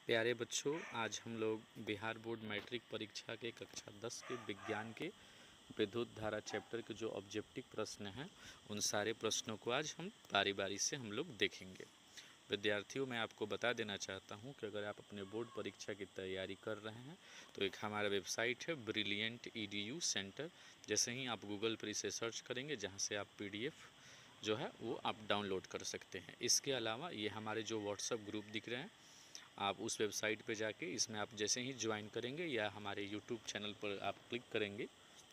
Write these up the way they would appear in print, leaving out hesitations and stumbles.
प्यारे बच्चों, आज हम लोग बिहार बोर्ड मैट्रिक परीक्षा के कक्षा 10 के विज्ञान के विद्युत धारा चैप्टर के जो ऑब्जेक्टिव प्रश्न हैं उन सारे प्रश्नों को आज हम बारी बारी से हम लोग देखेंगे। विद्यार्थियों, मैं आपको बता देना चाहता हूं कि अगर आप अपने बोर्ड परीक्षा की तैयारी कर रहे हैं तो एक हमारा वेबसाइट है ब्रिलियंट EDU सेंटर। जैसे ही आप गूगल पर इसे सर्च करेंगे, जहां से आप PDF जो है वो आप डाउनलोड कर सकते हैं। इसके अलावा ये हमारे जो व्हाट्सएप ग्रुप दिख रहे हैं, आप उस वेबसाइट पे जाके इसमें आप जैसे ही ज्वाइन करेंगे या हमारे यूट्यूब चैनल पर आप क्लिक करेंगे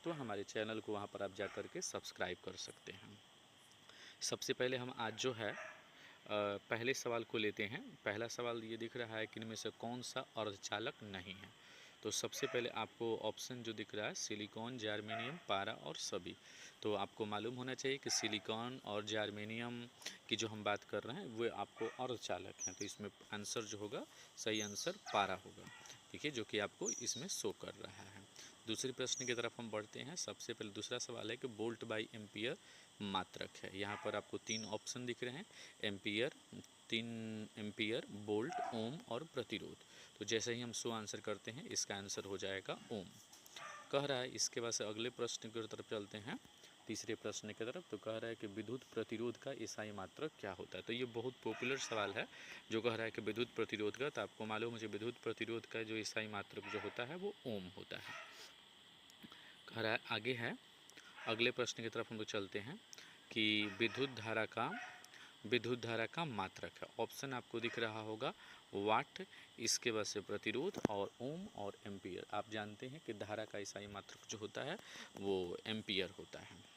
तो हमारे चैनल को वहाँ पर आप जा कर के सब्सक्राइब कर सकते हैं। सबसे पहले हम आज जो है पहले सवाल को लेते हैं। पहला सवाल ये दिख रहा है कि इनमें से कौन सा अर्धचालक नहीं है। तो सबसे पहले आपको ऑप्शन जो दिख रहा है सिलिकॉन, जर्मेनियम, पारा और सभी। तो आपको मालूम होना चाहिए कि सिलिकॉन और जर्मेनियम की जो हम बात कर रहे हैं वो आपको अर्धचालक हैं। तो इसमें आंसर जो होगा, सही आंसर पारा होगा। देखिए, जो कि आपको इसमें शो कर रहा है। दूसरे प्रश्न की तरफ हम बढ़ते हैं। सबसे पहले दूसरा सवाल है कि वोल्ट बाई एम्पियर मात्रक है। यहाँ पर आपको 3 ऑप्शन दिख रहे हैं, एम्पियर, 3 एम्पियर, वोल्ट, ओम और प्रतिरोध। तो जैसे ही हम सो आंसर करते हैं, इसका आंसर हो जाएगा ओम। कह रहा है, इसके बाद से अगले प्रश्न की तरफ चलते हैं, तीसरे प्रश्न की तरफ। तो कह रहा है कि विद्युत प्रतिरोध का ईसाई मात्रक क्या होता है। तो ये बहुत पॉपुलर सवाल है जो कह रहा है कि विद्युत प्रतिरोध का। तो आपको मालूम मुझे विद्युत प्रतिरोध का जो ईसाई मात्रक जो होता है वो ओम होता है। कह रहा है, आगे है अगले प्रश्न की तरफ हम लोग चलते हैं कि विद्युत धारा का मात्रक है। ऑप्शन आपको दिख रहा होगा वाट, इसके बाद से प्रतिरोध और ओम और एम्पियर। आप जानते हैं कि धारा का ईसाई मात्रक जो होता है वो एम्पियर होता है।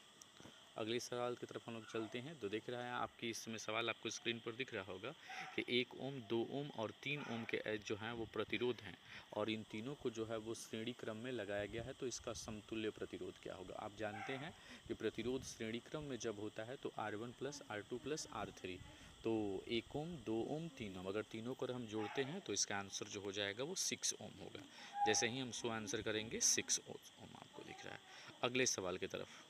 अगले सवाल की तरफ हम लोग चलते हैं। तो दिख रहा है आपकी इसमें सवाल आपको स्क्रीन पर दिख रहा होगा कि 1 ओम, 2 ओम और 3 ओम के एज जो हैं वो प्रतिरोध हैं और इन तीनों को जो है वो श्रेणी क्रम में लगाया गया है। तो इसका समतुल्य प्रतिरोध क्या होगा। आप जानते हैं कि प्रतिरोध श्रेणी क्रम में जब होता है तो R1 plus R2 plus R3। तो 1 ओम, 2 ओम, 3 ओम, अगर तीनों को हम जोड़ते हैं तो इसका आंसर जो हो जाएगा वो 6 ओम होगा। जैसे ही हम सो आंसर करेंगे 6 ओम आपको दिख रहा है। अगले सवाल की तरफ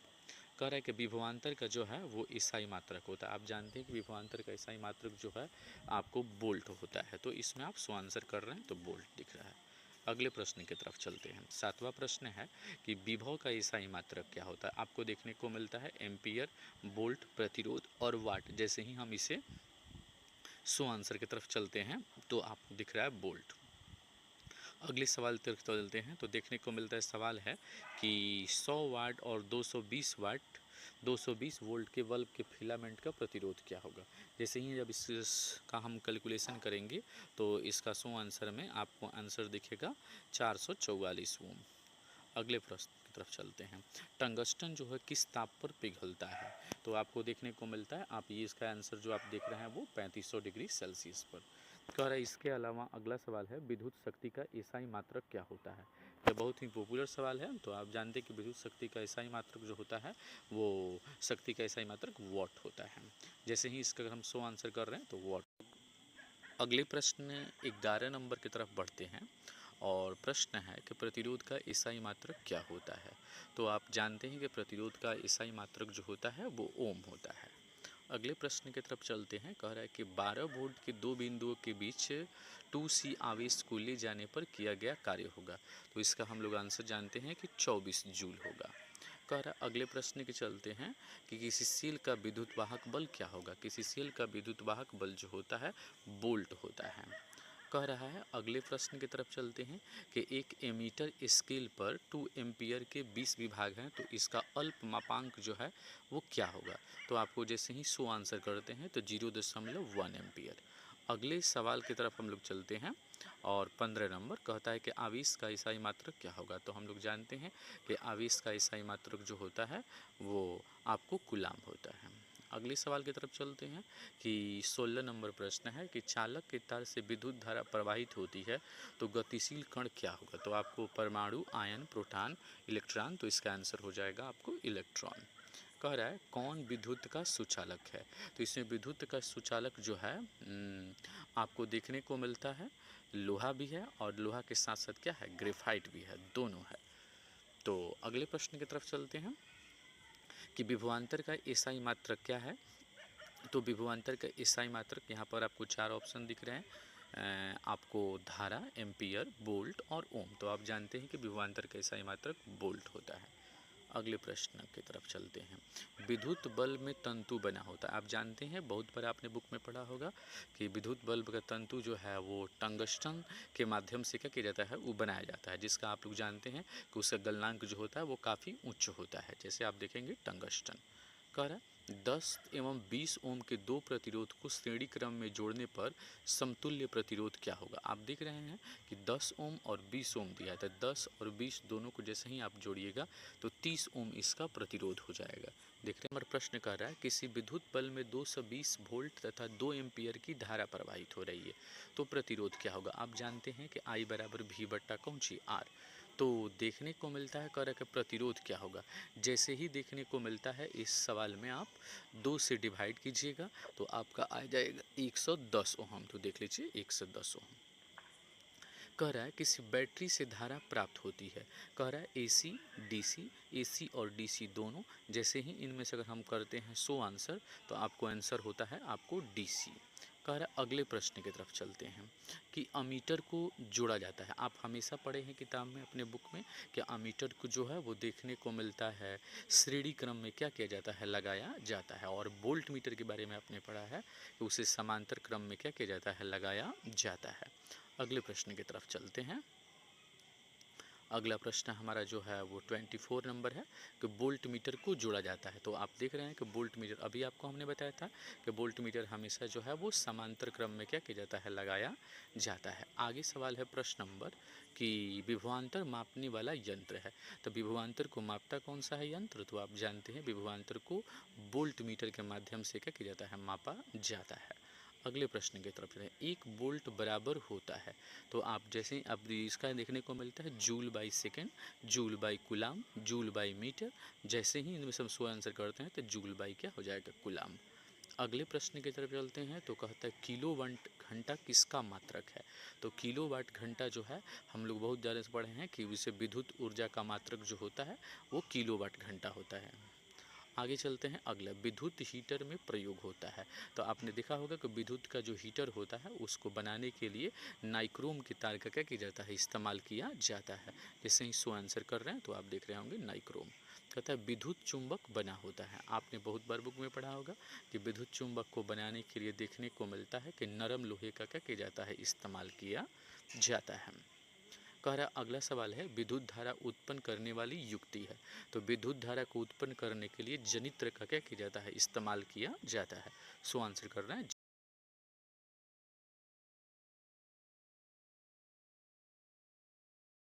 कह रहा है कि विभवांतर का जो है वो ईसाई मात्रक होता है। आप जानते हैं कि विभवांतर का ईसाई मात्रक जो है आपको वोल्ट होता है। तो इसमें आप सो आंसर कर रहे हैं तो वोल्ट दिख रहा है। अगले प्रश्न की तरफ चलते हैं। 7वां प्रश्न है कि विभव का ईसाई मात्रक क्या होता है। आपको देखने को मिलता है एम्पियर, वोल्ट, प्रतिरोध और वाट। जैसे ही हम इसे सो आंसर की तरफ चलते हैं तो आपको दिख रहा है वोल्ट। अगले सवाल तरफ चलते हैं। तो देखने को मिलता है, सवाल है कि 100 वाट और 220 वाट 220 वोल्ट के बल्ब के फिलामेंट का प्रतिरोध क्या होगा। जैसे ही जब इसका हम कैलकुलेशन करेंगे तो इसका सो आंसर में आपको आंसर दिखेगा 444 ओम। अगले प्रश्न की तरफ चलते हैं। टंगस्टन जो है किस ताप पर पिघलता है। तो आपको देखने को मिलता है, आप ये इसका आंसर जो आप देख रहे हैं वो 3500 डिग्री सेल्सियस पर। कह रहा है, इसके अलावा अगला सवाल है विद्युत शक्ति का ईसाई मात्रक क्या होता है। यह बहुत ही पॉपुलर सवाल है। तो आप जानते हैं कि विद्युत शक्ति का ईसाई मात्रक जो होता है वो शक्ति का ईसाई मात्रक वॉट होता है। जैसे ही इसका हम सो आंसर कर रहे हैं तो वॉट। अगले प्रश्न 11 नंबर की तरफ बढ़ते हैं और प्रश्न है कि प्रतिरोध का ईसाई मात्रक क्या होता है। तो आप जानते हैं कि प्रतिरोध का ईसाई मात्रक जो होता है वो ओम होता है। अगले प्रश्न की तरफ चलते हैं। कह रहा है कि 12 वोल्ट के दो बिंदुओं के बीच 2C आवेश को ले जाने पर किया गया कार्य होगा। तो इसका हम लोग आंसर जानते हैं कि 24 जूल होगा। कह रहा है, अगले प्रश्न के चलते हैं कि किसी सेल का विद्युत वाहक बल क्या होगा। किसी सेल का विद्युत वाहक बल जो होता है वोल्ट होता है। कह रहा है, अगले प्रश्न की तरफ चलते हैं कि एक एमीटर स्केल पर 2 एम्पियर के 20 विभाग हैं। तो इसका अल्प मापांक जो है वो क्या होगा। तो आपको जैसे ही सो आंसर करते हैं तो 0.1 एम्पियर। अगले सवाल की तरफ हम लोग चलते हैं और 15 नंबर कहता है कि आवेश का ईसाई मात्रक क्या होगा। तो हम लोग जानते हैं कि आवेश का ईसाई मात्रक जो होता है वो आपको कूलाम होता है। अगले सवाल की तरफ चलते हैं कि 16 नंबर प्रश्न है कि चालक के तार से विद्युत धारा प्रवाहित होती है तो गतिशील कण क्या होगा। तो आपको परमाणु, आयन, प्रोटॉन, इलेक्ट्रॉन। तो इसका आंसर हो जाएगा आपको इलेक्ट्रॉन। कह रहा है कौन विद्युत का सुचालक है। तो इसमें विद्युत का सुचालक जो है आपको देखने को मिलता है लोहा भी है और लोहा के साथ साथ क्या है, ग्रेफाइट भी है, दोनों है। तो अगले प्रश्न की तरफ चलते हैं कि विभवांतर का ईसाई मात्रक क्या है। तो विभवांतर का ईसाई मात्रक यहाँ पर आपको 4 ऑप्शन दिख रहे हैं, आपको धारा, एम्पियर, वोल्ट और ओम। तो आप जानते हैं कि विभवांतर का इकाई मात्रक वोल्ट होता है। अगले प्रश्न की तरफ चलते हैं। विद्युत बल्ब में तंतु बना होता है। आप जानते हैं, बहुत बार आपने बुक में पढ़ा होगा कि विद्युत बल्ब का तंतु जो है वो टंगस्टन के माध्यम से क्या किया जाता है, वो बनाया जाता है, जिसका आप लोग जानते हैं कि उसका गलनांक जो होता है वो काफ़ी उच्च होता है। जैसे आप देखेंगे टंगस्टन। कह रहा है 10 एवं 20 ओम के दो प्रतिरोध को श्रेणी क्रम में जोड़ने पर समतुल्य प्रतिरोध क्या होगा। आप देख रहे हैं कि 10 ओम और 20 ओम दिया है, तो 10 और 20 दोनों को जैसे ही आप जोड़िएगा तो 30 ओम इसका प्रतिरोध हो जाएगा। देख रहे हैं, हमारा प्रश्न कर रहा है किसी विद्युत बल्ब में 220 वोल्ट तथा 2 एम्पियर की धारा प्रवाहित हो रही है, तो प्रतिरोध क्या होगा। आप जानते हैं कि I बराबर V बट्टा कौन सी R। तो देखने को मिलता है, कह रहा है कि प्रतिरोध क्या होगा। जैसे ही देखने को मिलता है इस सवाल में आप 2 से डिवाइड कीजिएगा तो आपका आ जाएगा 110 ओम। तो देख लीजिए 110 ओम। कह रहा है किसी बैटरी से धारा प्राप्त होती है। कह रहा है AC, DC, AC और DC दोनों, जैसे ही इनमें से अगर हम करते हैं 100 आंसर तो आपको आंसर होता है आपको DC। कह रहा है अगले प्रश्न की तरफ चलते हैं कि अमीटर को जोड़ा जाता है। आप हमेशा पढ़े हैं किताब में अपने बुक में कि अमीटर को जो है वो देखने को मिलता है श्रेणी क्रम में क्या किया जाता है, लगाया जाता है। और वोल्ट मीटर के बारे में आपने पढ़ा है कि उसे समांतर क्रम में क्या किया जाता है, लगाया जाता है। अगले प्रश्न की तरफ चलते हैं। अगला प्रश्न हमारा जो है वो 24 नंबर है कि वोल्ट मीटर को जोड़ा जाता है। तो आप देख रहे हैं कि वोल्ट मीटर, अभी आपको हमने बताया था कि वोल्ट मीटर हमेशा जो है वो समांतर क्रम में क्या किया जाता है, लगाया जाता है। आगे सवाल है प्रश्न नंबर कि विभवांतर मापने वाला यंत्र है। तो विभवांतर को मापता कौन सा है यंत्र, तो आप जानते हैं विभवांतर को वोल्ट मीटर के माध्यम से क्या किया जाता है, मापा जाता है। अगले प्रश्न की तरफ चलें। 1 वोल्ट बराबर होता है, तो आप जैसे ही अब इसका देखने को मिलता है joule by second, joule by coulomb, joule by metre. जैसे ही इनमें से हम 100 आंसर करते हैं तो जूल बाई क्या हो जाएगा, कुलाम। अगले प्रश्न की तरफ चलते हैं तो कहता है किलोवाट घंटा किसका मात्रक है। तो किलोवाट घंटा जो है हम लोग बहुत ज़्यादा से पढ़े हैं कि उसे विद्युत ऊर्जा का मात्रक जो होता है वो किलोवाट घंटा होता है। आगे चलते हैं, अगला विद्युत हीटर में प्रयोग होता है। तो आपने देखा होगा कि विद्युत का जो हीटर होता है उसको बनाने के लिए नाइक्रोम की तार का क्या किया जाता है, इस्तेमाल किया जाता है। जैसे ही 100 आंसर कर रहे हैं तो आप देख रहे होंगे नाइक्रोम। कहता है विद्युत चुंबक बना होता है। आपने बहुत बार बुक में पढ़ा होगा कि विद्युत चुंबक को बनाने के लिए देखने को मिलता है कि नरम लोहे का क्या किया जाता है, इस्तेमाल किया जाता है। कह रहा अगला सवाल है विद्युत धारा उत्पन्न करने वाली युक्ति है। तो विद्युत धारा को उत्पन्न करने के लिए जनित्र का क्या किया जाता है, इस्तेमाल किया जाता है। 100 आंसर कर रहे हैं